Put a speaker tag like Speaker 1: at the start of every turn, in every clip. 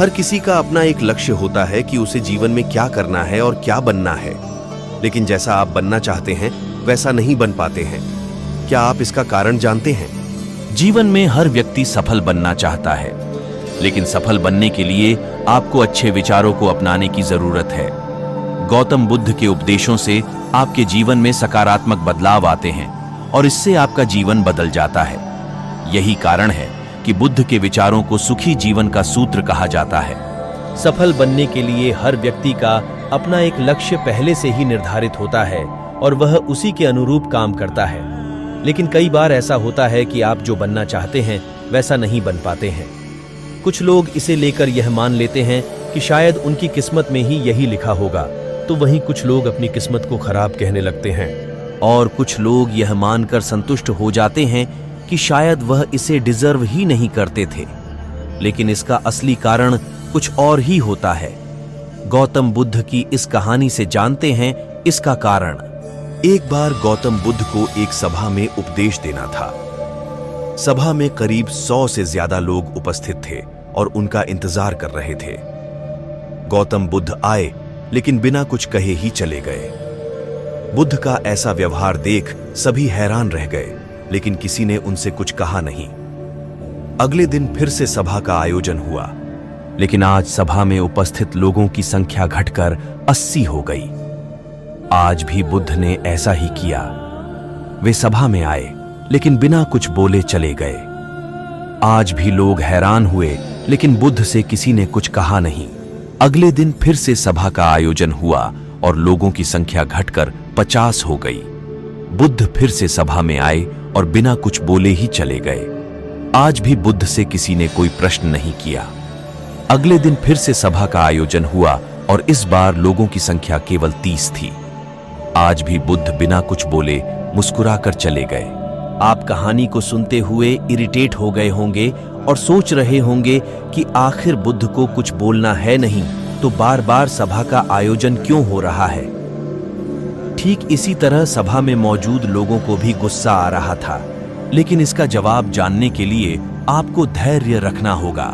Speaker 1: हर किसी का अपना एक लक्ष्य होता है कि उसे जीवन में क्या करना है और क्या बनना है, लेकिन जैसा आप बनना चाहते हैं वैसा नहीं बन पाते हैं। क्या आप इसका कारण जानते हैं?
Speaker 2: जीवन में हर व्यक्ति सफल बनना चाहता है, लेकिन सफल बनने के लिए आपको अच्छे विचारों को अपनाने की जरूरत है। गौतम बुद्ध के उपदेशों से आपके जीवन में सकारात्मक बदलाव आते हैं और इससे आपका जीवन बदल जाता है। यही कारण है कि बुद्ध के विचारों को सुखी जीवन का सूत्र कहा जाता है।
Speaker 3: सफल बनने के लिए हर व्यक्ति का अपना एक लक्ष्य पहले से ही निर्धारित होता है और वह उसी के अनुरूप काम करता है। लेकिन कई बार ऐसा होता है कि आप जो बनना चाहते हैं वैसा नहीं बन पाते हैं। कुछ लोग इसे लेकर यह मान लेते हैं कि शायद उनकी किस्मत में ही यही लिखा होगा, तो वहीं कुछ लोग अपनी किस्मत को खराब कहने लगते हैं।
Speaker 2: और कुछ लोग यह मानकर संतुष्ट हो जाते हैं कि शायद वह इसे डिजर्व ही नहीं करते थे, लेकिन इसका असली कारण कुछ और ही होता है। गौतम बुद्ध की इस कहानी से जानते हैं इसका कारण।
Speaker 1: एक बार गौतम बुद्ध को एक सभा में उपदेश देना था। सभा में करीब 100 से ज्यादा लोग उपस्थित थे और उनका इंतजार कर रहे थे। गौतम बुद्ध आए, लेकिन बिना कुछ कहे ही चले गए। बुद्ध का ऐसा व्यवहार देख सभी हैरान रह गए, लेकिन किसी ने उनसे कुछ कहा नहीं। अगले दिन फिर से सभा का आयोजन हुआ,
Speaker 2: लेकिन आज सभा में उपस्थित लोगों की संख्या घटकर 80 हो गई। आज भी बुद्ध ने ऐसा ही किया। वे सभा में आए, लेकिन बिना कुछ बोले चले गए। आज भी लोग हैरान हुए, लेकिन बुद्ध से किसी ने कुछ कहा नहीं। अगले दिन फिर से सभा का आयोजन हुआ और लोगों की संख्या घटकर 50 हो गई। बुद्ध फिर से सभा में आए और बिना कुछ बोले ही चले गए। आज भी बुद्ध से किसी ने कोई प्रश्न नहीं किया। अगले दिन फिर से सभा का आयोजन हुआ और इस बार लोगों की संख्या केवल 30 थी। आज भी बुद्ध बिना कुछ बोले मुस्कुराकर चले गए।
Speaker 3: आप कहानी को सुनते हुए इरिटेट हो गए होंगे और सोच रहे होंगे कि आखिर बुद्ध को कुछ बोलना है नहीं तो बार बार सभा का आयोजन क्यों हो रहा है। ठीक इसी तरह सभा में मौजूद लोगों को भी गुस्सा आ रहा था, लेकिन इसका जवाब जानने के लिए आपको धैर्य रखना होगा।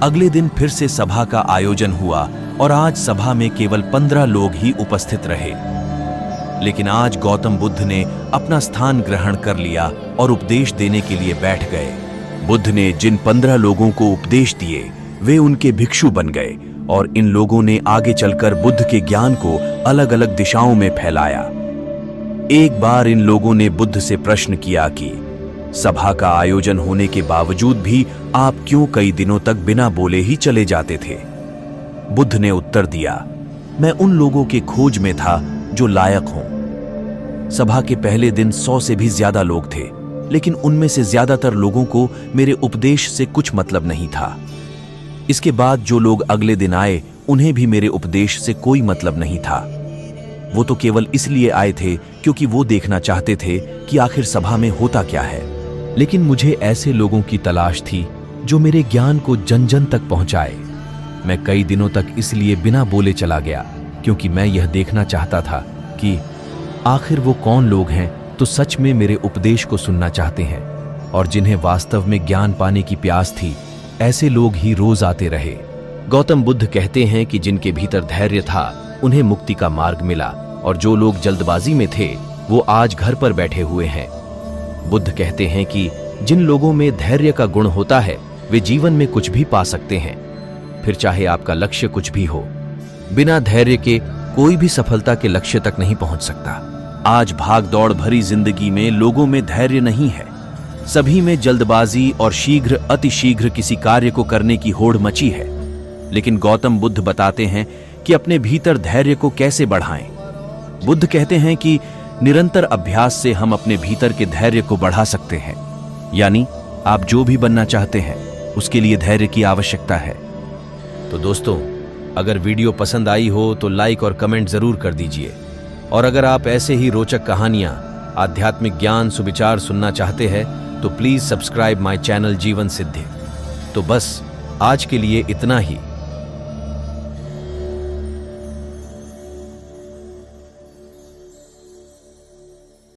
Speaker 3: अगले दिन फिर से सभा का आयोजन हुआ और आज सभा में केवल 15 लोग ही उपस्थित रहे। लेकिन आज गौतम बुद्ध ने अपना स्थान ग्रहण कर लिया और उपदेश देने के लिए बैठ गए। बुद्ध ने जिन 15 लोगों को उपदेश दिए वे उनके भिक्षु बन गए और इन लोगों ने आगे चलकर बुद्ध के ज्ञान को अलग अलग दिशाओं में फैलाया। एक बार इन लोगों ने बुद्ध से प्रश्न किया कि सभा का आयोजन होने के बावजूद भी आप क्यों कई दिनों तक बिना बोले ही चले जाते थे। बुद्ध ने उत्तर दिया, मैं उन लोगों के खोज में था जो लायक हों। सभा के पहले दिन 100 से भी ज्यादा लोग थे, लेकिन उनमें से ज्यादातर लोगों को मेरे उपदेश से कुछ मतलब नहीं था। इसके बाद जो लोग अगले दिन आए उन्हें भी मेरे उपदेश से कोई मतलब नहीं था। वो तो केवल इसलिए आए थे क्योंकि वो देखना चाहते थे कि आखिर सभा में होता क्या है। लेकिन मुझे ऐसे लोगों की तलाश थी जो मेरे ज्ञान को जन जन तक पहुंचाए। मैं कई दिनों तक इसलिए बिना बोले चला गया क्योंकि मैं यह देखना चाहता था कि आखिर वो कौन लोग हैं तो सच में मेरे उपदेश को सुनना चाहते हैं और जिन्हें वास्तव में ज्ञान पाने की प्यास थी। ऐसे लोग ही रोज आते रहे। गौतम बुद्ध कहते हैं कि जिनके भीतर धैर्य था उन्हें मुक्ति का मार्ग मिला और जो लोग जल्दबाजी में थे वो आज घर पर बैठे हुए हैं। बुद्ध कहते हैं कि जिन लोगों में धैर्य का गुण होता है वे जीवन में कुछ भी पा सकते हैं, फिर चाहे आपका लक्ष्य कुछ भी हो। बिना धैर्य के कोई भी सफलता के लक्ष्य तक नहीं पहुंच सकता। आज भाग दौड़ भरी जिंदगी में लोगों में धैर्य नहीं है। सभी में जल्दबाजी और शीघ्र अतिशीघ्र किसी कार्य को करने की होड़ मची है। लेकिन गौतम बुद्ध बताते हैं कि अपने भीतर धैर्य को कैसे बढ़ाएं। बुद्ध कहते हैं कि निरंतर अभ्यास से हम अपने भीतर के धैर्य को बढ़ा सकते हैं। यानी आप जो भी बनना चाहते हैं उसके लिए धैर्य की आवश्यकता है। तो दोस्तों, अगर वीडियो पसंद आई हो तो लाइक और कमेंट जरूर कर दीजिए। और अगर आप ऐसे ही रोचक कहानियां, आध्यात्मिक ज्ञान, सुविचार सुनना चाहते हैं तो प्लीज सब्सक्राइब माय चैनल जीवन सिद्धि। तो बस आज के लिए इतना ही।